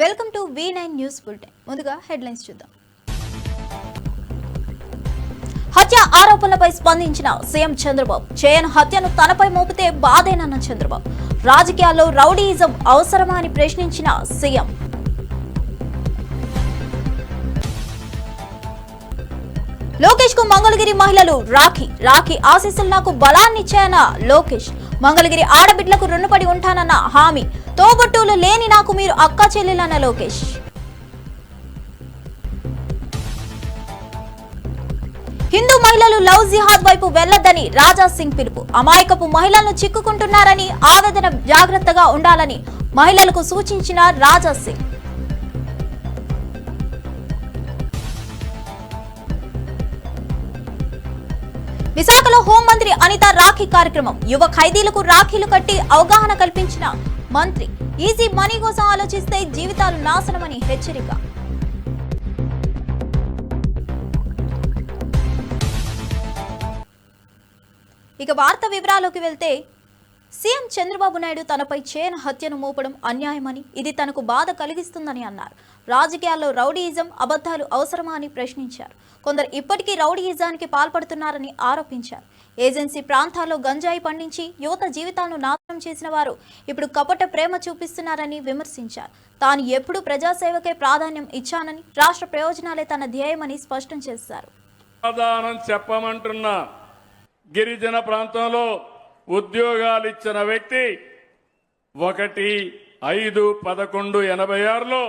Welcome to V9 news bulletin. ముందుగా headlines చూద్దాం. హత్య ఆరోపణలపై స్పందించిన సీఎం చంద్రబాబు. చేయన్ హత్యను తనపై మోపితే బాధేనన్న చంద్రబాబు. రాజకీయాల్లో రౌడీయిజం అవసరమా అని ప్రశ్నించిన సీఎం. లోకేష్ కు మంగళగిరి మహిళలు రాఖీ ఆశీస్సులు నాకు బలాన్నిచ్చాయన్న లోకేష్. మంగళగిరి ఆడబిడ్లకు రుణపడి ఉంటానన్న హామీ. తోబుట్టువులు లేని నాకు మీరు అక్క చెల్లెలన్న లోకేష్. హిందూ మహిళలు లవ్ జిహాద్ వైపు వెళ్లొద్దని రాజా సింగ్ పిలుపు. అమాయకపు మహిళలను చిక్కుకుంటున్నారని ఆవేదన జాగ్రత్తగా ఉండాలని మహిళలకు సూచించిన రాజా సింగ్. విశాఖలో హోంమంత్రి అనిత రాఖీ కార్యక్రమం. యువ ఖైదీలకు రాఖీలు కట్టి అవగాహన కల్పించిన మంత్రి. ఈజీ మనీ కోసం ఆలోచిస్తే జీవితాలు నాశనమని హెచ్చరిక. ఇక వార్త వివరాల్లోకి వెళ్తే, సీఎం చంద్రబాబు నాయుడు తనపై చేయన్ హత్యను మోపడం అన్యాయమని, ఇది తనకు బాధ కలిగిస్తుందని అన్నారు. రాజకీయాల్లో రౌడీయిజం అబద్ధాలు అవసరమా అని ప్రశ్నించారు. కొందరు ఇప్పటికీ రౌడీయిజానికి పాల్పడుతున్నారని ఆరోపించారు. ఏజెన్సీ ప్రాంతాల్లో గంజాయి పండించి యువత జీవితాలను నాశనం చేసిన వారు ఇప్పుడు కపట ప్రేమ చూపిస్తున్నారని విమర్శించారు. తాను ఎప్పుడూ ప్రజాసేవకే ప్రాధాన్యం ఇచ్చానని, రాష్ట్ర ప్రయోజనాలే తన ధ్యేయమని స్పష్టం చేశారు. చెప్పమంటున్నా, గిరిజన ప్రాంతంలో ఉద్యోగాలు ఇచ్చిన వ్యక్తి 1/5/11/86లో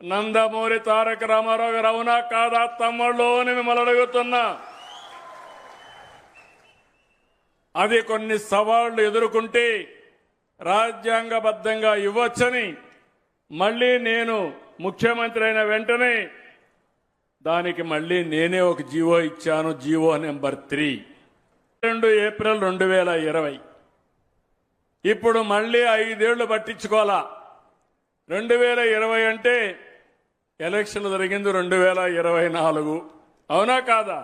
నందమూరి తారక రామారావు గారు. అవునా కాదా తమ్ముళ్ళు అని మిమ్మల్ని అడుగుతున్నా. అది కొన్ని సవాళ్లు ఎదుర్కొంటే రాజ్యాంగబద్ధంగా ఇవ్వచ్చని, మళ్ళీ నేను ముఖ్యమంత్రి అయిన వెంటనే దానికి మళ్ళీ నేనే ఒక జీవో ఇచ్చాను. GO number 3 2 April 2020. ఇప్పుడు మళ్ళీ 5 ఏళ్లు పట్టించుకోవాలా. 2020 అంటే ఎలక్షన్లు జరిగింది 2024. అవునా కాదా?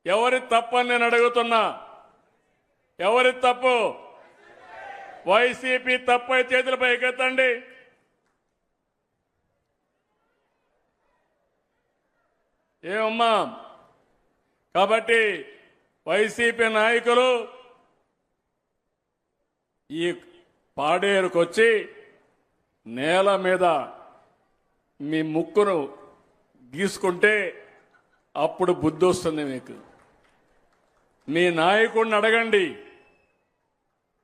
ఎవరి తప్పని నేను అడుగుతున్నా. ఎవరి తప్పు? వైసీపీ తప్పై చేతులపై ఎత్తండి. ఏమమ్మా? కాబట్టి వైసీపీ నాయకులు ఈ పాడేరుకొచ్చి నేల మీద మీ ముక్కును గీసుకుంటే అప్పుడు బుద్ధి వస్తుంది మీకు. మీ నాయకుడిని అడగండి,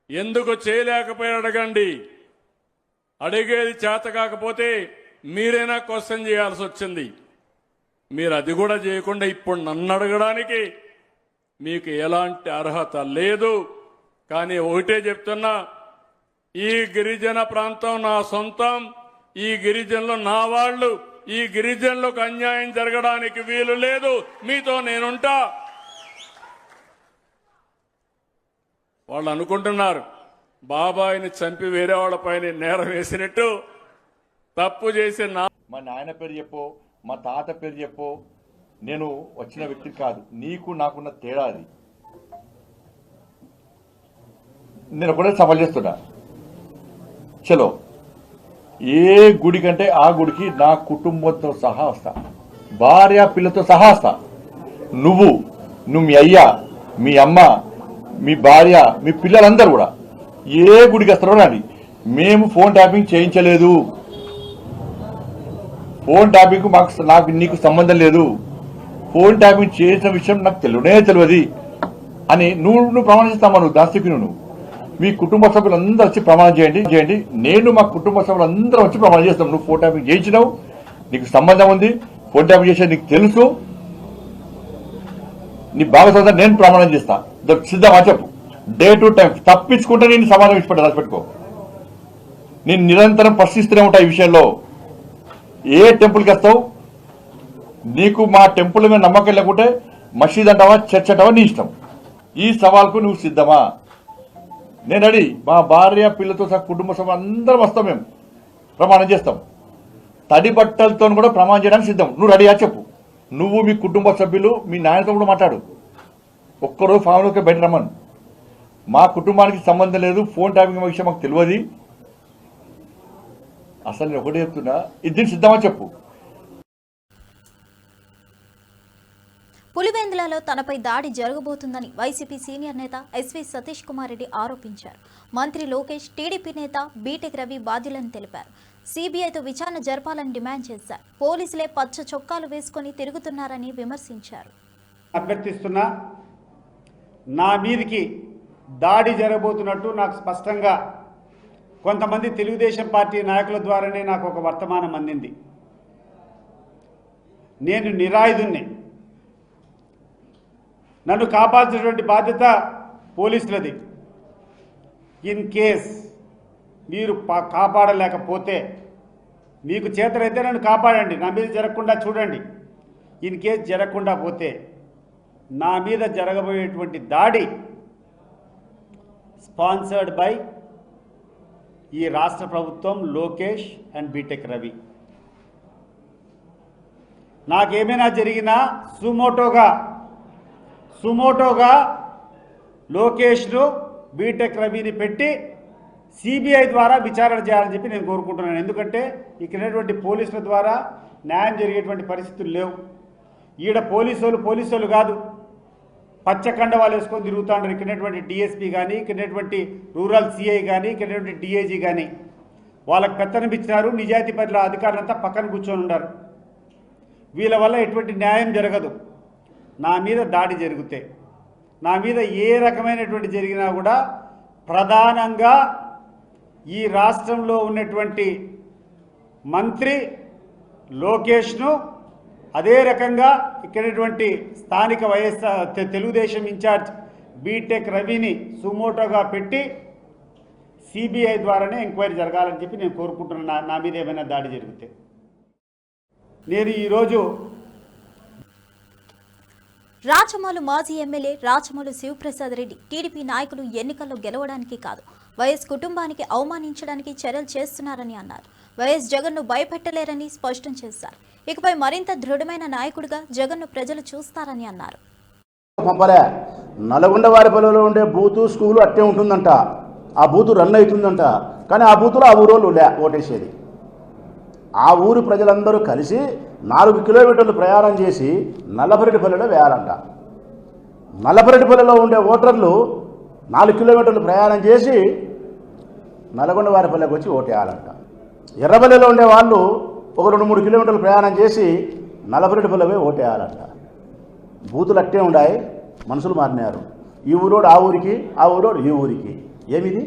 ఎందుకు చేయలేకపోయి అడగండి. అడిగేది చేత కాకపోతే మీరైనా క్వశ్చన్ చేయాల్సి వచ్చింది. మీరు అది కూడా చేయకుండా ఇప్పుడు నన్ను అడగడానికి మీకు ఎలాంటి అర్హత లేదు. కానీ ఒకటే చెప్తున్నా, ఈ గిరిజన ప్రాంతం నా సొంతం. ఈ గిరిజనులు నా వాళ్ళు. ఈ గిరిజనులకు అన్యాయం జరగడానికి వీలు లేదు. మీతో నేనుంటా. వాళ్ళు అనుకుంటున్నారు బాబాయిని చంపి వేరే వాళ్ళపైన నేరం వేసినట్టు. తప్పు చేసి మా నాయన పేరు చెప్పు, మా తాత పేరు చెప్పు. నేను వచ్చిన వ్యక్తి కాదు. నీకు నాకున్న తేడా అది. నేను ఒకటే సవాల్ చేస్తున్నా. చలో, ఏ గుడి కంటే ఆ గుడికి నా కుటుంబంతో సహా వస్తా, భార్య పిల్లతో సహా వస్తా. నువ్వు మీ అయ్య, మీ అమ్మ, మీ భార్య, మీ పిల్లలందరూ కూడా ఏ గుడికి వస్తారో రండి. మేము ఫోన్ ట్యాపింగ్ చేయించలేదు. ఫోన్ ట్యాపింగ్ నాకు నీకు సంబంధం లేదు. ఫోన్ ట్యాపింగ్ చేసిన విషయం నాకు తెలియదు అని నువ్వు ప్రమాణం చేస్తామా? నువ్వు దాస్తికి నువ్వు మీ కుటుంబ సభ్యులందరూ వచ్చి ప్రమాణం చేయండి. నేను మా కుటుంబ సభ్యులందరూ వచ్చి ప్రమాణం చేస్తాం. నువ్వు ఫోన్ ట్యాపింగ్ చేయించినావు, నీకు సంబంధం ఉంది. ఫోన్ ట్యాపింగ్ చేసేది నీకు తెలుసు. నీ భాగస్వామ్యం నేను ప్రమాణం చేస్తా. సిద్ధమా చెప్పు. డే టు టైం తప్పించుకుంటే నేను సమాధానం ఇచ్చిపెట్టా. రాసిపెట్టుకో. నేను నిరంతరం ప్రశ్నిస్తూనే ఉంటా ఈ విషయంలో. ఏ టెంపుల్కి వస్తావు? నీకు మా టెంపుల్ మీద నమ్మకం లేకుంటే మసీద్ అంటావా, చర్చ్ అంటావా, నీ ఇష్టం. ఈ సవాల్కు నువ్వు సిద్ధమా? నేను రెడీ. మా భార్య పిల్లలతో సహా కుటుంబ సభ్యులు అందరం వస్తాం. మేము ప్రమాణం చేస్తాం. తడి బట్టలతో కూడా ప్రమాణం చేయడానికి సిద్ధం. నువ్వు రెడీయా చెప్పు. నువ్వు మీ కుటుంబ సభ్యులు మీ నాయనతో కూడా మాట్లాడు. ఒక్కరోజు ఫ్యామిలీకి బయట రమ్మను. మా కుటుంబానికి సంబంధం లేదు. ఫోన్ ట్యాపింగ్ విషయం మాకు తెలియదు. అసలు నేను ఒకటి చెప్తున్నా, ఇది సిద్ధమా చెప్పు. పులివెందులలో తనపై దాడి జరగబోతుందని వైసీపీ సీనియర్ నేత ఎస్వి సతీష్ కుమార్ రెడ్డి ఆరోపించారు. మంత్రి లోకేష్, టీడీపీ నేత బీటెక్ రవి బాధ్యులని తెలిపారు. సిబిఐతో విచారణ జరపాలని డిమాండ్ చేశారు. పోలీసులే పచ్చ చొక్కాలు వేసుకొని తిరుగుతున్నారని విమర్శించారు. అభ్యర్థిస్తున్నా, నా మీదికి దాడి జరగబోతున్నట్టు నాకు స్పష్టంగా కొంతమంది తెలుగుదేశం పార్టీ నాయకుల ద్వారానే నాకు ఒక వర్తమానం అందింది. నేను నిరాయుధుణ్ణి, నన్ను కాపాల్సినటువంటి బాధ్యత పోలీసులది. ఇన్ కేస్ మీరు కాపాడలేకపోతే, మీకు చేతనైతే నన్ను కాపాడండి, నా మీద జరగకుండా చూడండి. ఇన్ కేస్ జరగకుండా పోతే నా మీద జరగబోయేటువంటి దాడి స్పాన్సర్డ్ బై ఈ రాష్ట్ర ప్రభుత్వం, లోకేష్ అండ్ బీటెక్ రవి. నాకేమైనా జరిగినా సుమోటోగా లోకేష్ను, బీటెక్ రవిని పెట్టి సిబిఐ ద్వారా విచారణ చేయాలని చెప్పి నేను కోరుకుంటున్నాను. ఎందుకంటే ఇక్కడటువంటి పోలీసుల ద్వారా న్యాయం జరిగేటువంటి పరిస్థితులు లేవు. ఈడ పోలీసులు కాదు, పచ్చకండవాలు వేసుకొని తిరుగుతుంటారు. ఇక్కడటువంటి డిఎస్పీ కానీ, ఇక్కడటువంటి రూరల్ సిఐ కానీ, ఇక్కడటువంటి డిఐజీ కానీ వాళ్ళకి పెత్తనం ఇచ్చినారు. నిజాయితీ పట్ల అధికారులంతా పక్కన కూర్చొని ఉన్నారు. వీళ్ళ వల్ల ఎటువంటి న్యాయం జరగదు. నా మీద దాడి జరిగితే, నా మీద ఏ రకమైనటువంటి జరిగినా కూడా ప్రధానంగా ఈ రాష్ట్రంలో ఉన్నటువంటి మంత్రి లోకేష్ను, అదే రకంగా ఇక్కడటువంటి స్థానిక తెలుగుదేశం ఇన్ఛార్జ్ బీటెక్ రవిని సుమోటోగా పెట్టి సిబిఐ ద్వారానే ఎంక్వైరీ జరగాలని చెప్పి నేను కోరుకుంటున్నాను. నా మీద ఏమైనా దాడి జరిగితే నేను ఈరోజు రాచమల్లు మాజీ ఎమ్మెల్యే రాచమల్లు శివప్రసాద్ రెడ్డి టీడీపీ నాయకులు ఎన్నికల్లో గెలవడానికి కాదు, వైఎస్ కుటుంబానికి అవమానించడానికి చర్యలు చేస్తున్నారని అన్నారు. వైఎస్ జగన్ను భయపెట్టలేరని స్పష్టం చేశారు. ఇకపై మరింత దృఢమైన నాయకుడిగా జగన్ను ప్రజలు చూస్తారని అన్నారు. పంపలే, నల్గొండవారిపల్లిలో ఉండే బూతు స్కూలు అట్టే ఉంటుందంట, ఆ బూతు రన్ అవుతుందంట. కానీ ఆ బూతులో ఆ ఊరోళ్ళు ఓటేసేది. ఆ ఊరి ప్రజలందరూ కలిసి 4 కిలోమీటర్లు ప్రయాణం చేసి నల్లపరెడ్డిపల్లిలో వేయాలంట. నల్లపరెడ్డిపల్లిలో ఉండే ఓటర్లు 4 కిలోమీటర్లు ప్రయాణం చేసి నల్గొండవారిపల్లికి వచ్చి ఓటేయాలంట. ఎర్రపల్లిలో ఉండే వాళ్ళు ఒక 2-3 కిలోమీటర్లు ప్రయాణం చేసి నల్లపరెడ్డిపల్లిపై ఓటేయాలంట. బూతులు అట్టే ఉన్నాయి, మనుషులు మారినారు. ఈ ఊరోడు ఆ ఊరికి, ఆ ఊరోడు ఈ ఊరికి. ఏమిది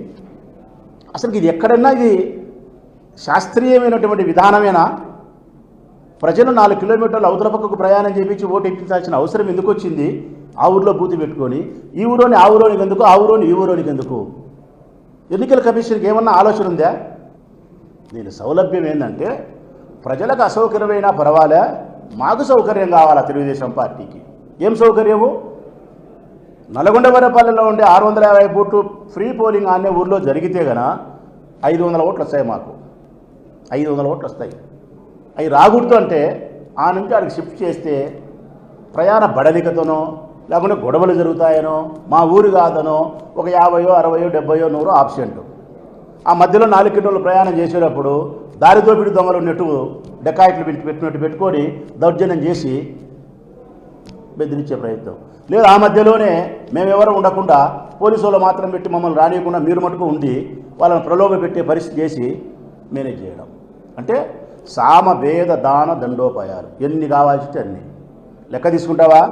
అసలు? ఇది ఎక్కడన్నా ఇది శాస్త్రీయమైనటువంటి విధానమేనా? ప్రజలు 4 కిలోమీటర్లు అవతల పక్కకు ప్రయాణం చేయించి ఓటు ఎక్కించాల్సిన అవసరం ఎందుకు వచ్చింది? ఆ ఊరిలో బూతు పెట్టుకొని ఈ ఊరోని ఆ ఊరోనికి ఎందుకు, ఆ ఊరోని ఈ ఊరోనికి ఎందుకు? ఎన్నికల కమిషన్కి ఏమన్నా ఆలోచన ఉందా? దీని సౌలభ్యం ఏంటంటే, ప్రజలకు అసౌకర్యమైనా పర్వాలే, మాకు సౌకర్యం కావాలా తెలుగుదేశం పార్టీకి. ఏం సౌకర్యము? నల్గొండవారిపల్లిలో ఉండే 650 బూట్లు ఫ్రీ పోలింగ్ అనే ఊర్లో జరిగితే గన 500 ఓట్లు వస్తాయి. మాకు 500 ఓట్లు వస్తాయి. అవి రాకూడదు అంటే ఆ నుంచి అక్కడికి షిఫ్ట్ చేస్తే ప్రయాణ బడలికతోనో లేకుంటే గొడవలు జరుగుతాయనో, మా ఊరు కాదనో ఒక 50, 60, 70, 100 ఆబ్సెంట్. ఆ మధ్యలో 4 కిలోమీటర్లు ప్రయాణం చేసేటప్పుడు దారిదోపిడి దొంగలు ఉన్నట్టు డెకాయిట్లు పెట్టినట్టు పెట్టుకొని దౌర్జన్యం చేసి బెదిరించే ప్రయత్నం. లేదు ఆ మధ్యలోనే మేమెవరూ ఉండకుండా పోలీసు వాళ్ళు మాత్రం పెట్టి మమ్మల్ని రానియకుండా మీరు మటుకు ఉండి వాళ్ళని ప్రలోభ పెట్టే పరిస్థితి చేసి మేనేజ్ చేయడం. అంటే సామ భేద దాన దండోపాయాలు ఎన్ని కావాల్సి అన్ని లెక్క తీసుకుంటావా?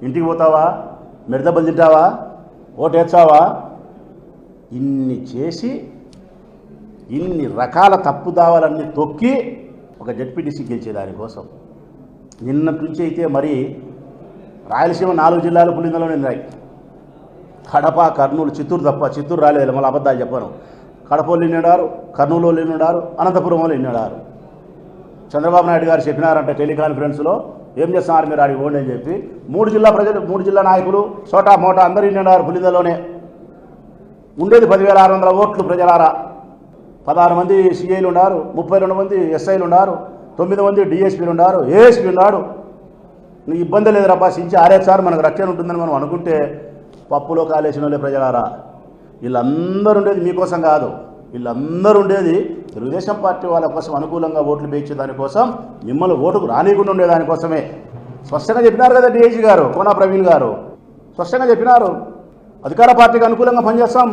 ఇంటికి పోతావా? మిడతబలు తింటావా? ఓటేస్తావా? ఇన్ని చేసి ఇన్ని రకాల తప్పుదావాలన్నీ తొక్కి ఒక జడ్పీటీసీ గెలిచేదానికోసం నిన్నటి నుంచి అయితే మరి రాయలసీమ 4 జిల్లాలు పులిందలోనే ఉన్నాయి. కడప, కర్నూలు, చిత్తూరు తప్ప. చిత్తూరు రాలేదు, మళ్ళీ అబద్ధాలు చెప్పాను. కడపలో ఎన్నిడారు, కర్నూలులో ఎన్నిడారు, అనంతపురంలో ఎన్నిడారు. చంద్రబాబు నాయుడు గారు చెప్పినారంటే టెలికాన్ఫరెన్స్లో, ఏం చేస్తున్నారు మీరు ఆడికి ఓండి అని చెప్పి. 3 జిల్లా ప్రజలు, 3 జిల్లా నాయకులు చోటా మోటా అందరూ ఎన్నిడారు. పులిందలోనే ఉండేది 10,600 ఓట్లు ప్రజలారా. 16 మంది సిఐలు ఉన్నారు, 32 మంది ఎస్ఐలు ఉన్నారు, 9 మంది డిఎస్పీలు ఉన్నారు, ఏఎస్పీ ఉన్నాడు. నీకు ఇబ్బంది లేదు రబ్బా, సించి ఆరేసారి మనకు రక్షణ ఉంటుందని మనం అనుకుంటే పప్పులో కాలేసిన వాళ్ళే ప్రజలారా. వీళ్ళందరూ ఉండేది మీకోసం కాదు, వీళ్ళందరూ ఉండేది తెలుగుదేశం పార్టీ వాళ్ళ కోసం అనుకూలంగా ఓట్లు వేయించే దానికోసం, మిమ్మల్ని ఓటుకు రానియకుండా ఉండేదానికోసమే. స్పష్టంగా చెప్పినారు కదా డిఐజీ గారు, కోనా ప్రవీణ్ గారు స్పష్టంగా చెప్పినారు, అధికార పార్టీకి అనుకూలంగా పనిచేస్తాం.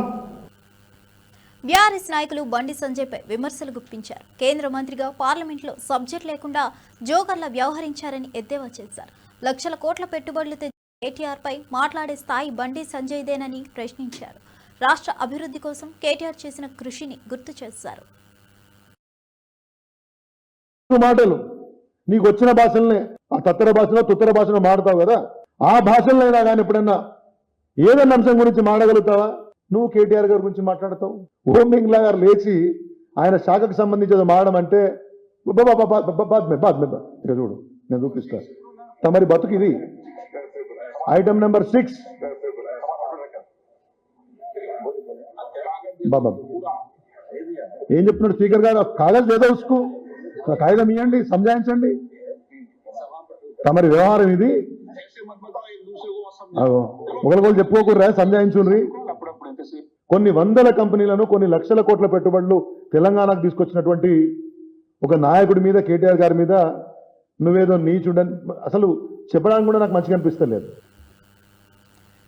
బీఆర్ఎస్ నాయకులు బండి సంజయ్పై విమర్శలు గుప్పించారు. కేంద్ర మంత్రిగా పార్లమెంట్లో సబ్జెక్ట్ లేకుండా జోగర్లా వ్యవహరించారని ఎద్దేవా చేశారు. లక్షల కోట్ల పెట్టుబడులు తెచ్చి కేటీఆర్పై మాట్లాడే స్థాయి బండి సంజయ్దేనని ప్రశ్నించారు. రాష్ట్ర అభివృద్ధి కోసం కేటీఆర్ చేసిన కృషిని గుర్తు చేశారు. మాటలు నీకు వచ్చిన భాషలనే, ఆ తత్తర భాషలో తుత్తర భాషలో మాడతావు కదా, ఆ భాషలైనా కానీ ఎప్పుడన్నా ఏదైనా అంశం గురించి మాడగలుగుతావా? నువ్వు కేటీఆర్ గారి గురించి మాట్లాడతావు. ఓం బిర్లా గారు లేచి ఆయన శాఖకు సంబంధించి మాడడం అంటే ఇక చూడు, నేను చూపిస్తా. తమరి బతుకు ఇది. ఐటమ్ నెంబర్ 6 బాబా ఏం చెప్తున్నాడు స్పీకర్ గారు? కాగజ్ లేదా ఉసుకు కాగితం ఇవ్వండి, సంజాయించండి. తమరి వ్యవహారం ఇది. ఒకరికొకరు చెప్పుకోకూడరా, సంజాయించుండ్రి. కొన్ని వందల కంపెనీలను, కొన్ని లక్షల కోట్ల పెట్టుబడులు తెలంగాణకు తీసుకొచ్చినటువంటి ఒక నాయకుడి మీద, కేటీఆర్ గారి మీద నువ్వేదో నీచుడని అసలు చెప్పడానికి కూడా నాకు మంచిగా అనిపిస్తలేదు.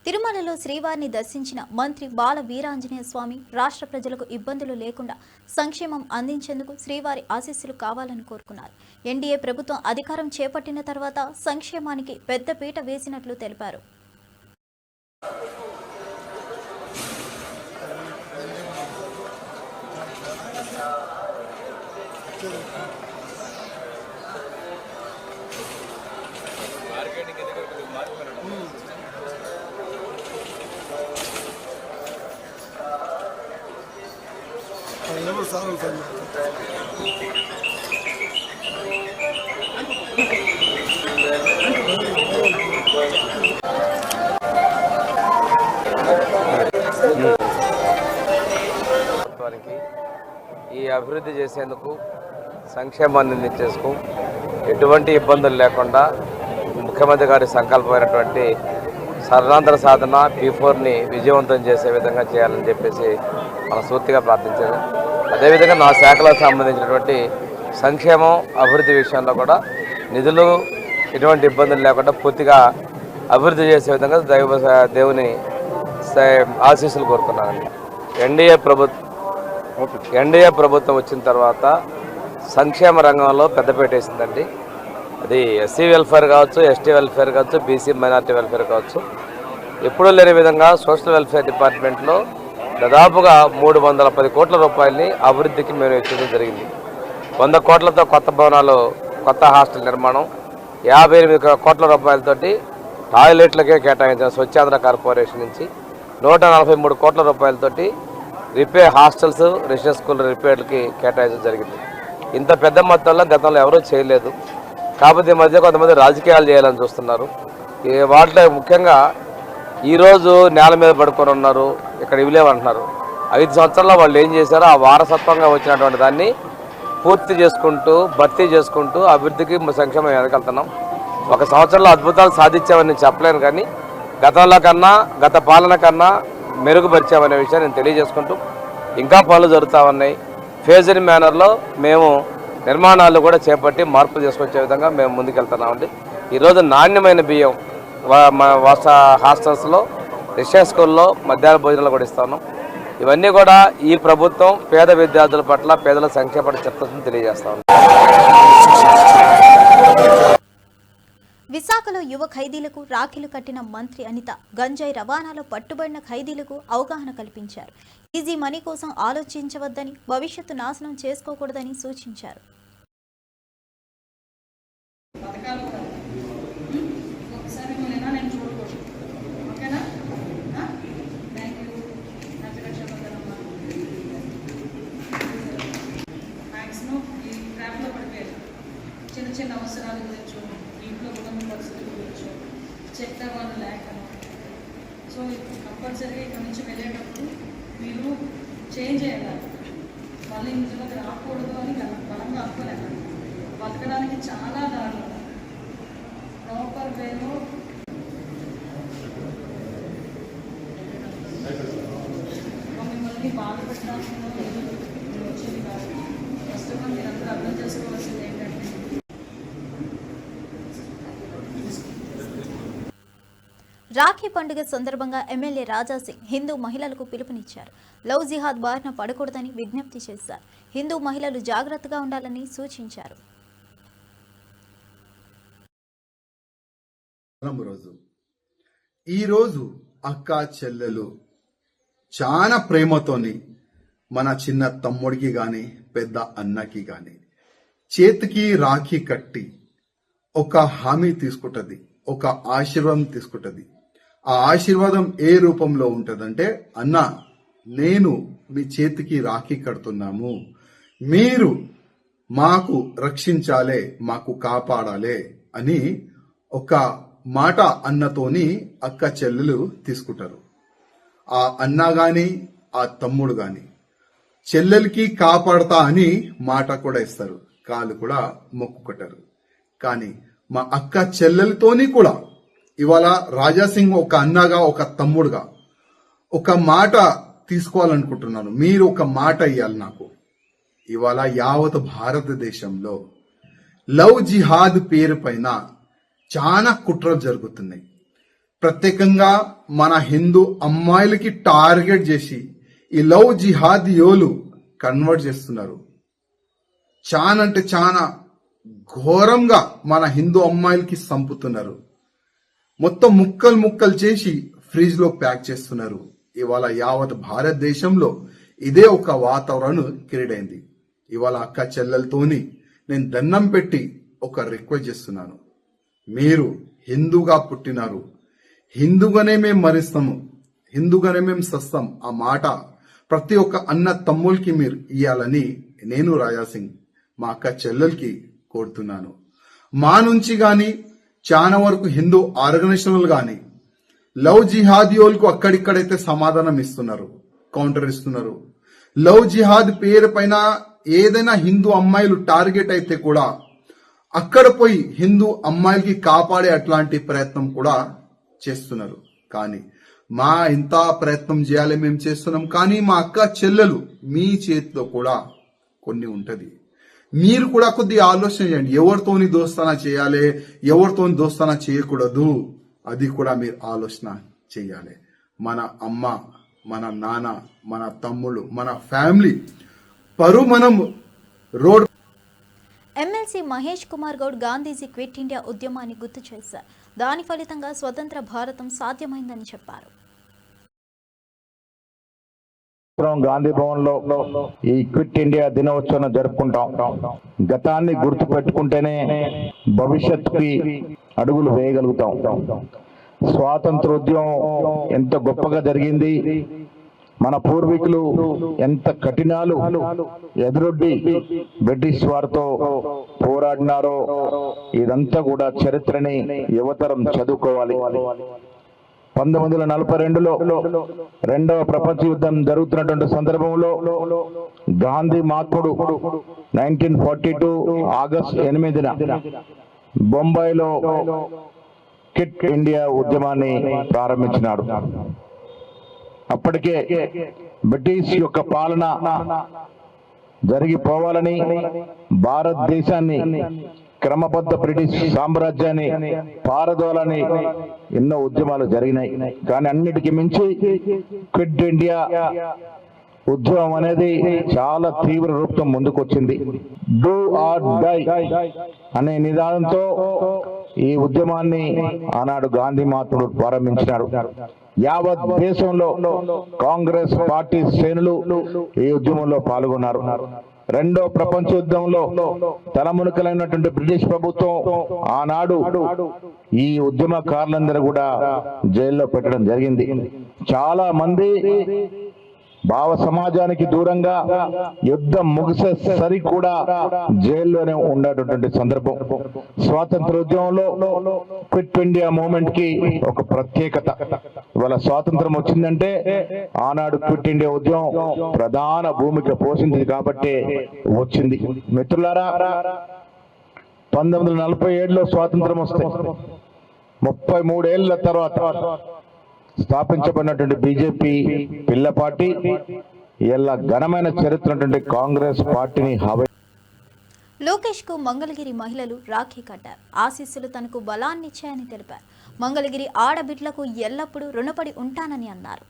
తిరుమలలో శ్రీవారిని దర్శించిన మంత్రి బాల వీరాంజనేయ స్వామి రాష్ట్ర ప్రజలకు ఇబ్బందులు లేకుండా సంక్షేమం అందించేందుకు శ్రీవారి ఆశీస్సులు కావాలని కోరుకున్నారు. ఎన్డీఏ ప్రభుత్వం అధికారం చేపట్టిన తర్వాత సంక్షేమానికి పెద్దపీట వేసినట్లు తెలిపారు. ఈ అభివృద్ధి చేసేందుకు, సంక్షేమాన్ని అందించేందుకు ఎటువంటి ఇబ్బందులు లేకుండా ముఖ్యమంత్రి గారి సంకల్పమైనటువంటి సర్వాంతర సాధన P4ని విజయవంతం చేసే విధంగా చేయాలని చెప్పేసి మనస్ఫూర్తిగా ప్రార్థించాను. అదేవిధంగా నా శాఖలకు సంబంధించినటువంటి సంక్షేమం, అభివృద్ధి విషయంలో కూడా నిధులు ఎటువంటి ఇబ్బందులు లేకుండా పూర్తిగా అభివృద్ధి చేసే విధంగా దేవుని ఆశీస్సులు కోరుకున్నానండి. ఎన్డీఏ ప్రభుత్వం వచ్చిన తర్వాత సంక్షేమ రంగంలో పెద్దపీట వేసిందండి. అది ఎస్సీ వెల్ఫేర్ కావచ్చు, ఎస్టీ వెల్ఫేర్ కావచ్చు, బీసీ మైనార్టీ వెల్ఫేర్ కావచ్చు. ఎప్పుడూ లేని విధంగా సోషల్ వెల్ఫేర్ డిపార్ట్మెంట్లో దాదాపుగా 310 కోట్ల రూపాయలని అభివృద్ధికి మేము వెచ్చించడం జరిగింది. 100 కోట్లతో కొత్త భవనాలు, కొత్త హాస్టల్ నిర్మాణం, 58 కోట్ల రూపాయలతోటి టాయిలెట్లకే కేటాయించిన స్వచ్ఛాంధ్ర కార్పొరేషన్ నుంచి 143 కోట్ల రూపాయలతోటి హాస్టల్స్, రెసిడెన్షియల్ స్కూల్ రిపేర్లకి కేటాయించడం జరిగింది. ఇంత పెద్ద మొత్తంలో గతంలో ఎవరూ చేయలేదు. కాకపోతే ఈ మధ్య కొంతమంది రాజకీయాలు చేయాలని చూస్తున్నారు. వాటిలో ముఖ్యంగా ఈరోజు నేల మీద పడుకొని ఉన్నారు, ఇక్కడ ఇవి లేవంటున్నారు. 5 సంవత్సరాల్లో వాళ్ళు ఏం చేశారో ఆ వారసత్వంగా వచ్చినటువంటి దాన్ని పూర్తి చేసుకుంటూ, భర్తీ చేసుకుంటూ అభివృద్ధికి సంక్షేమం ఎదగలుగుతున్నాం. 1 సంవత్సరంలో అద్భుతాలు సాధించామని చెప్పలేను, కానీ గతంలో కన్నా, గత పాలన కన్నా మెరుగుపరిచామనే విషయాన్ని నేను తెలియజేసుకుంటూ ఇంకా పనులు జరుగుతూ ఉన్నాయి. ఫేజ్డ్ మేనర్లో మేము నిర్మాణాలు కూడా చేపట్టి మార్పులు చేసుకొచ్చే విధంగా మేము ముందుకెళ్తున్నామండి. ఈరోజు నాణ్యమైన బియ్యం హాస్టల్స్లో, రెసిడెన్షియల్ స్కూల్లో మధ్యాహ్న భోజనాలు కూడా ఇస్తున్నాం. ఇవన్నీ కూడా ఈ ప్రభుత్వం పేద విద్యార్థుల పట్ల, పేదల సంక్షేమ పట్ల చెప్తుందని తెలియజేస్తా ఉన్నాం. విశాఖలో యువ ఖైదీలకు రాఖీలు కట్టిన మంత్రి అనిత గంజాయి రవాణాలో పట్టుబడిన ఖైదీలకు అవగాహన కల్పించారు. ఈజీ మనీ కోసం ఆలోచించవద్దని, భవిష్యత్తు నాశనం చేసుకోకూడదని సూచించారు. చిన్న అవసరాల గురించి, ఇంట్లో కుటుంబ పరిస్థితుల గురించి చెప్తే వాళ్ళు లేకను. సో కంపల్సరీగా ఇక్కడ నుంచి వెళ్ళేటప్పుడు మీరు చేంజ్ అయ్యాలి. మళ్ళీ ఇందులోకి రాకూడదు అని బలంగా అనుకోలేదు. బతకడానికి చాలా దారులు ప్రాపర్ వేలో మిమ్మల్ని బాధ పెట్టడానికి రాఖీ పండుగ సందర్భంగా ఎమ్మెల్యే రాజాసింగ్ హిందూ మహిళలకు పిలుపునిచ్చారు. లవ్ జిహాద్ బారిన పడకూడదని విజ్ఞప్తి చేశారు. హిందూ మహిళలు జాగ్రత్తగా ఉండాలని సూచించారు. ఈరోజు అక్క చెల్లెలు చాలా ప్రేమతోని మన చిన్న తమ్ముడికి గాని పెద్ద అన్నకి గాని చేతికి రాఖీ కట్టి ఒక హామీ తీసుకుంటది, ఒక ఆశీర్వాదం తీసుకుంటది. ఆ ఆశీర్వాదం ఏ రూపంలో ఉంటదంటే, అన్న నేను మీ చేతికి రాఖీ కడుతున్నాము, మీరు మాకు రక్షించాలే, మాకు కాపాడాలే అని ఒక మాట అన్నతోని అక్క చెల్లెలు తీసుకుంటారు. ఆ అన్న గాని ఆ తమ్ముడు గాని చెల్లెలకి కాపాడతా అని మాట కూడా ఇస్తారు, కాళ్ళు కూడా మొక్కుకుంటారు. కానీ మా అక్క చెల్లెలతోని కూడా ఇవాళ రాజాసింగ్ ఒక అన్నగా ఒక తమ్ముడుగా ఒక మాట తీసుకోవాలనుకుంటున్నాను. మీరు ఒక మాట ఇవ్వాలి నాకు. ఇవాళ యావత్ భారతదేశంలో లవ్ జిహాద్ పేరు పైన చాలా కుట్రలు జరుగుతున్నాయి. ప్రత్యేకంగా మన హిందూ అమ్మాయిలకి టార్గెట్ చేసి ఈ లవ్ జిహాద్ యోలు కన్వర్ట్ చేస్తున్నారు. చాలా అంటే చాలా ఘోరంగా మన హిందూ అమ్మాయిలకి చంపుతున్నారు. మొత్తం ముక్కలు ముక్కలు చేసి ఫ్రిడ్జ్ లో ప్యాక్ చేస్తున్నారు. ఇవాళ యావత్ భారతదేశంలో ఇదే ఒక వాతావరణం క్రియేట్ అయింది. ఇవాళ అక్క చెల్లెలతోని నేను దండం పెట్టి ఒక రిక్వెస్ట్ చేస్తున్నాను. మీరు హిందూగా పుట్టినారు, హిందూగానే మేము మరిస్తాము, హిందూగానే మేము సస్తాం. ఆ మాట ప్రతి ఒక్క అన్న తమ్ముళ్ళకి మీరు ఇవ్వాలని నేను రాజాసింగ్ మా అక్క చెల్లెలకి కోరుతున్నాను. మా నుంచి గాని చాలా వరకు హిందూ ఆర్గనైజేషన్లు గాని లవ్ జిహాదీయోలకు అక్కడిక్కడైతే సమాధానం ఇస్తున్నారు, కౌంటర్ ఇస్తున్నారు. లవ్ జిహాద్ పేరు పైన ఏదైనా హిందూ అమ్మాయిలు టార్గెట్ అయితే కూడా అక్కడ పోయి హిందూ అమ్మాయిలకి కాపాడే అట్లాంటి ప్రయత్నం కూడా చేస్తున్నారు. కానీ మా ఇంత ప్రయత్నం చేయాలి మేము చేస్తున్నాం. కానీ మా అక్క చెల్లెలు మీ చేతిలో కూడా కొన్ని ఉంటది. మీరు కూడా కొద్దిగా ఆలోచన చేయండి. ఎవరితోని దోస్తానా చేయాలి, ఎవరితోని దోస్తానా చేయకూడదు, అది కూడా మీరు ఆలోచన చేయాలి. మన అమ్మ, మన నాన్న, మన తమ్ముళ్ళు, మన ఫ్యామిలీ పరు మనం road. MLC Mahesh Kumar Goud Gandhiji quit India ఉద్యమాన్ని గుర్తు చేశారు. దాని ఫలితంగా స్వతంత్ర భారతం సాధ్యమైందని చెప్పారు. గాంధీ భవన్ లో ఈ క్విట్ ఇండియా దినోత్సవం జరుపుకుంటాం. గతాన్ని గుర్తు పెట్టుకుంటేనే భవిష్యత్తుకి అడుగులు వేయగలుగుతాం. స్వాతంత్రోద్యమం ఎంత గొప్పగా జరిగింది, మన పూర్వీకులు ఎంత కఠినాలు ఎదురొడ్డి బ్రిటిష్ వారితో పోరాడినారో ఇదంతా కూడా చరిత్రని యువతరం చదువుకోవాలి. 1942లో రెండవ ప్రపంచ యుద్ధం జరుగుతున్నటువంటి సందర్భంలో గాంధీ మహాత్ముడు 1942 ఆగస్టు 8న బొంబాయిలో క్విట్ ఇండియా ఉద్యమాన్ని ప్రారంభించినాడు. అప్పటికే బ్రిటిష్ యొక్క పాలన జరిగిపోవాలని, భారతదేశాన్ని క్రమబద్ధ బ్రిటిష్ సామ్రాజ్యాన్ని పారదోలని ఎన్నో ఉద్యమాలు జరిగినాయి. కానీ అన్నిటికీ మించి క్విట్ ఇండియా ఉద్యమం అనేది చాలా తీవ్ర రూపం ముందుకొచ్చింది. డూ ఆర్ డై అనే నిదానంతో ఈ ఉద్యమాన్ని ఆనాడు గాంధీ మహాత్ముడు ప్రారంభించినాడు. యావత్ దేశంలో కాంగ్రెస్ పార్టీ శ్రేణులు ఈ ఉద్యమంలో పాల్గొన్నారు. రెండో ప్రపంచ యుద్ధంలో తలమునకలైనటువంటి బ్రిటిష్ ప్రభుత్వం ఆనాడు ఈ ఉద్యమకారులందరూ కూడా జైల్లో పెట్టడం జరిగింది. చాలా మంది భావ సమాజానికి దూరంగా యుద్ధం ముగిసేసరి కూడా జైల్లోనే ఉండేటటువంటి సందర్భం. స్వాతంత్రోద్యమంలో క్విట్ ఇండియా మూవ్మెంట్ కి ఒక ప్రత్యేకత. ఇవాళ స్వాతంత్రం వచ్చిందంటే ఆనాడు క్విట్ ఇండియా ఉద్యమం ప్రధాన భూమిక పోషించింది కాబట్టి వచ్చింది. మిత్రులారా, 1947లో స్వాతంత్రం వస్తే 33 ఏళ్ల తర్వాత స్థాపించబడినటువంటి బీజేపీ పిల్ల పార్టీ ఇలా ఘనమైన చరిత్ర కాంగ్రెస్ పార్టీని లోకేష్ కు మంగళగిరి మహిళలు రాఖీ కట్టారు. ఆశీస్సులు తనకు బలాన్నిచ్చాయని తెలిపారు. మంగళగిరి ఆడబిడ్లకు ఎల్లప్పుడూ రుణపడి ఉంటానని అన్నారు.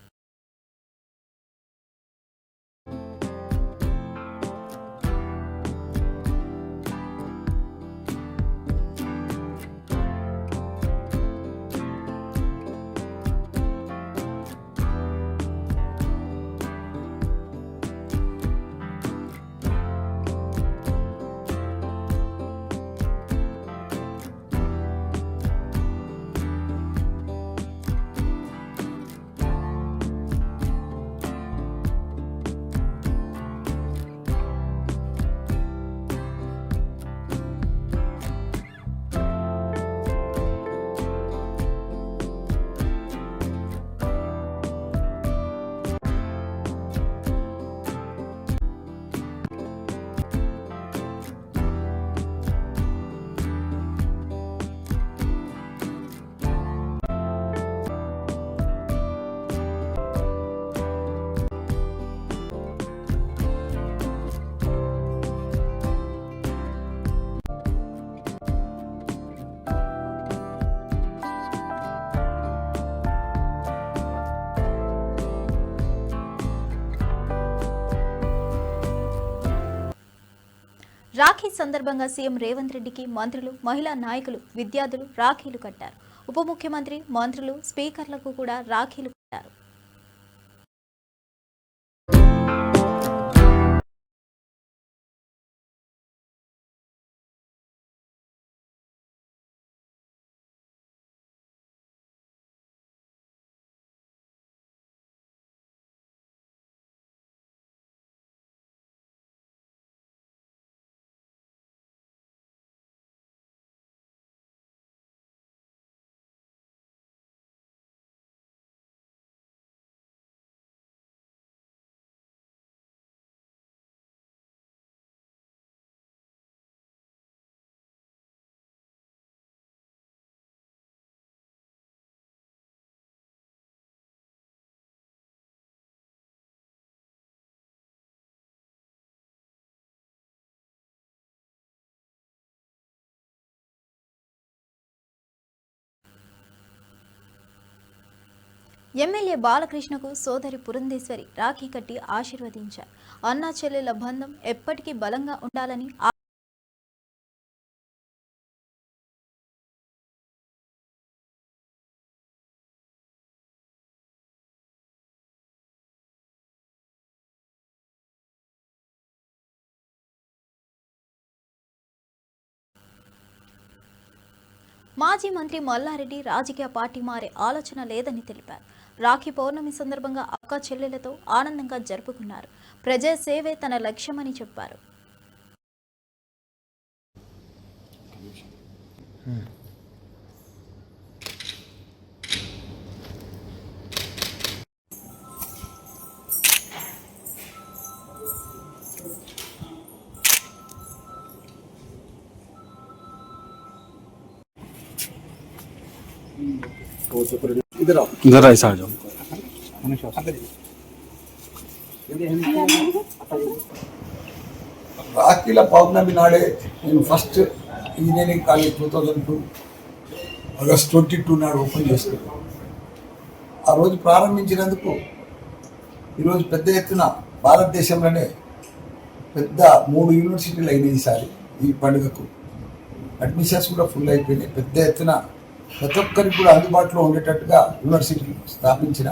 రాఖీ సందర్భంగా సీఎం రేవంత్ రెడ్డికి మంత్రులు, మహిళా నాయకులు, విద్యార్థులు రాఖీలు కట్టారు. ఉప ముఖ్యమంత్రి, మంత్రులు, స్పీకర్లకు కూడా రాఖీలు కట్టారు. ఎమ్మెల్యే బాలకృష్ణకు సోదరి పురంధేశ్వరి రాఖీ కట్టి ఆశీర్వదించారు. అన్నా చెల్లెల బంధం ఎప్పటికీ బలంగా ఉండాలని మాజీ మంత్రి మల్లారెడ్డి రాజకీయ పార్టీ మారే ఆలోచన లేదని తెలిపారు. రాఖీ పౌర్ణమి సందర్భంగా అక్క చెల్లెలతో ఆనందంగా జరుపుకున్నారు. ప్రజా సేవే తన లక్ష్యమని చెప్పారు. इधर ऐसा आ जाओ। రాఖీల పౌర్ణమి నాడే నేను ఫస్ట్ ఇంజనీరింగ్ కాలేజ్ 2002 ఆగస్ట్ 22 నాడు ఓపెన్ చేశాను. ఆ రోజు ప్రారంభించినందుకు ఈరోజు పెద్ద ఎత్తున భారతదేశంలోనే పెద్ద 3 యూనివర్సిటీలు అయినాయి. ఈసారి ఈ పండుగకు అడ్మిషన్స్ కూడా ఫుల్ అయిపోయినాయి. పెద్ద ఎత్తున ప్రతి ఒక్కరికి కూడా అందుబాటులో ఉండేటట్టుగా యూనివర్సిటీ స్థాపించిన,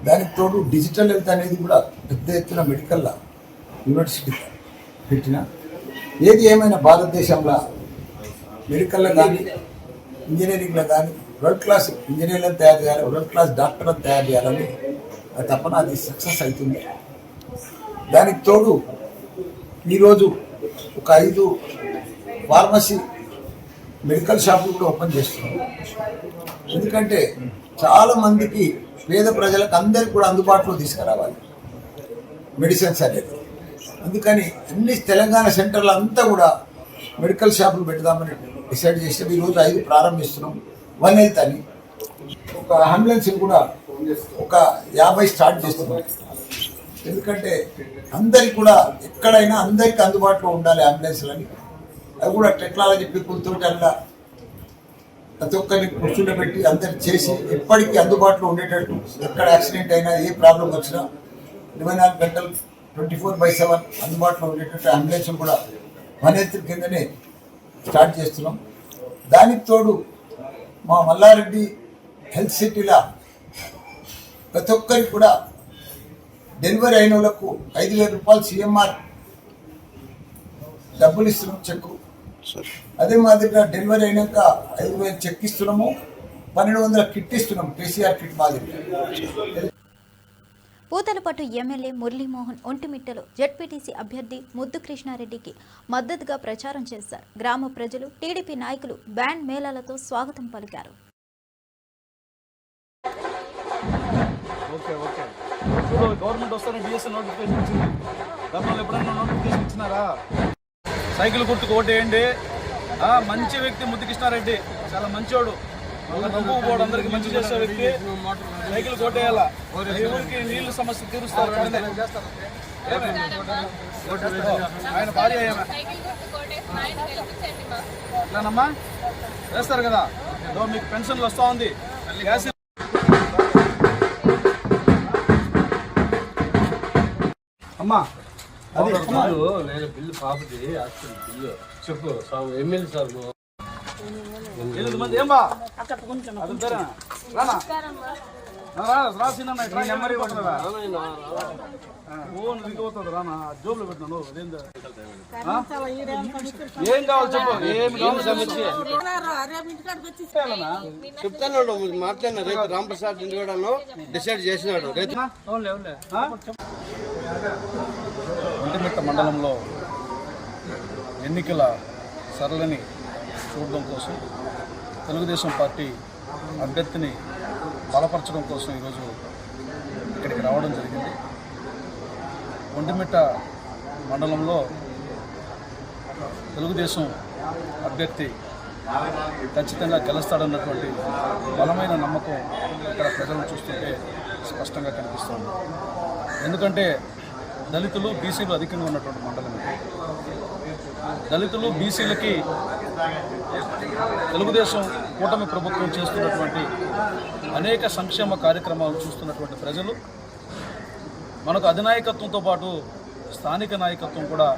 దానికి తోడు డిజిటల్ హెల్త్ అనేది కూడా పెద్ద ఎత్తున మెడికల్ యూనివర్సిటీ పెట్టిన. ఏది ఏమైనా భారతదేశంలో మెడికల్లో కానీ ఇంజనీరింగ్లో కానీ వరల్డ్ క్లాస్ ఇంజనీర్లను తయారు చేయాలి, వరల్డ్ క్లాస్ డాక్టర్లను తయారు చేయాలని తప్పన అది సక్సెస్ అవుతుంది. దానికి తోడు ఈరోజు ఒక 5 ఫార్మసీ మెడికల్ షాపులు కూడా ఓపెన్ చేస్తున్నాం. ఎందుకంటే చాలామందికి పేద ప్రజలకు అందరికీ కూడా అందుబాటులో తీసుకురావాలి మెడిసిన్స్ అనేది. అందుకని అన్ని తెలంగాణ సెంటర్లు అంతా కూడా మెడికల్ షాపులు పెడదామని డిసైడ్ చేస్తే ఈరోజు 5 ప్రారంభిస్తున్నాం. 1 హెల్త్ అని ఒక అంబులెన్స్ కూడా ఒక 50 స్టార్ట్ చేస్తున్నాం. ఎందుకంటే అందరికి కూడా ఎక్కడైనా అందరికి అందుబాటులో ఉండాలి అంబులెన్స్లని. అవి కూడా టెక్నాలజీ పీపుల్తో అలా ప్రతి ఒక్కరిని కూర్చుండబెట్టి అందరికి చేసి ఎప్పటికీ అందుబాటులో ఉండేటట్టు, ఎక్కడ యాక్సిడెంట్ అయినా ఏ ప్రాబ్లం వచ్చినా 24 గంటలు 24/7 అందుబాటులో ఉండేటట్టు అంబులెన్స్ కూడా వనేత్రి కిందనే స్టార్ట్ చేస్తున్నాం. దానికి తోడు మా మల్లారెడ్డి హెల్త్ సిటీలో ప్రతి ఒక్కరికి కూడా డెలివరీ అయిన వాళ్ళకు 5,000 రూపాయలు CMR డబ్బులు ఇస్తున్నాం, చెక్కు. అదే మాదిరిగా డెలివరీ అయినాక 5,000 చెక్ ఇస్తున్నాము, 1,200 కిట్ ఇస్తున్నాం, PCR కిట్ మాదిరిగా. పూతలపట్టు ఎమ్మెల్యే మురళీమోహన్ ఒంటిమిట్టలో జెడ్పీటీసీ అభ్యర్థి ముద్దు కృష్ణారెడ్డికి మద్దతుగా ప్రచారం చేశారు. గ్రామ ప్రజలు, టీడీపీ నాయకులు బ్యాండ్ మేళాలతో స్వాగతం పలికారు. గవర్నమెంట్ వస్తారని డిఎస్సీ నోటిఫికేషన్ ఇచ్చింది. గతంలో ఎప్పుడైనా నోటిఫికేషన్ ఇచ్చినారా? సైకిల్ గుర్తుకు ఓటేయండి. మంచి వ్యక్తి ముద్దు కృష్ణారెడ్డి, చాలా మంచోడు, నవ్వు పోడు, అందరికి మంచి చేసే వ్యక్తి. సైకిల్ కొట్టేయాలా, ఊరికి నీళ్లు సమస్య తీరుస్తారు. ఆయన భార్య ఎట్లానమ్మా వేస్తారు కదా, మీకు పెన్షన్లు వస్తూ ఉంది. గ్యాస్ అమ్మా అది నేను బిల్లు పాపది బిల్లు చెప్పు సార్, ఎమ్మెల్యే సార్ 8 మంది ఏం బా రాసిన నెంబర్ ఇవ్వట్లేదా? దిగిపోతుంది రానా, జోబులో పెట్టినాను. అదేందా ఏం కావాలి చెప్పు, ఏమి కావాలి చెప్తాను. మాట్లాడిన రేపు రాంప్రసాద్ ఇంటి కూడా డిసైడ్ చేసినాడు. ఒంటిమిట్ట మండలంలో ఎన్నికల సరళిని చూడడం కోసం, తెలుగుదేశం పార్టీ అభ్యర్థిని బలపరచడం కోసం ఈరోజు ఇక్కడికి రావడం జరిగింది. ఒంటిమిట్ట మండలంలో తెలుగుదేశం అభ్యర్థి ఖచ్చితంగా గెలుస్తాడన్నటువంటి బలమైన నమ్మకం ఇక్కడ ప్రజలను చూస్తుంటే స్పష్టంగా కనిపిస్తుంది. ఎందుకంటే దళితులు, బీసీలు అధికంగా ఉన్నటువంటి మండలం. దళితులు, బీసీలకి తెలుగుదేశం కూటమి ప్రభుత్వం చేస్తున్నటువంటి అనేక సంక్షేమ కార్యక్రమాలు చూస్తున్నటువంటి ప్రజలు, మనకు అధినాయకత్వంతో పాటు స్థానిక నాయకత్వం కూడా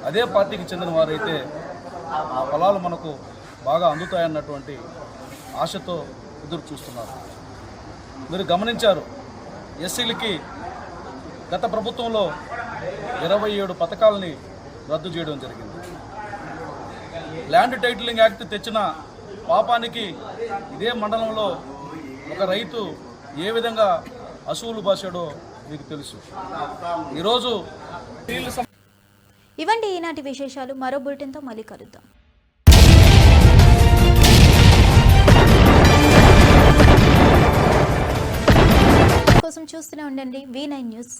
అదే పార్టీకి చెందిన వారైతే ఆ ఫలాలు మనకు బాగా అందుతాయన్నటువంటి ఆశతో ఎదురు చూస్తున్నారు. మీరు గమనించారు, ఎస్సీలకి గత ప్రభుత్వంలో 27 పథకాలని రద్దు చేయడం జరిగింది. ల్యాండ్ టైటిలింగ్ యాక్ట్ తెచ్చిన పాపానికి ఇదే మండలంలో ఒక రైతు ఏ విధంగా అసూలు బాసాడో మీకు తెలుసు. ఈరోజు ఇవండి ఈనాటి విశేషాలు. మరో బులెటిన్తో మళ్ళీ కలుద్దాం. కోసం చూస్తూనే ఉండండి V9 న్యూస్.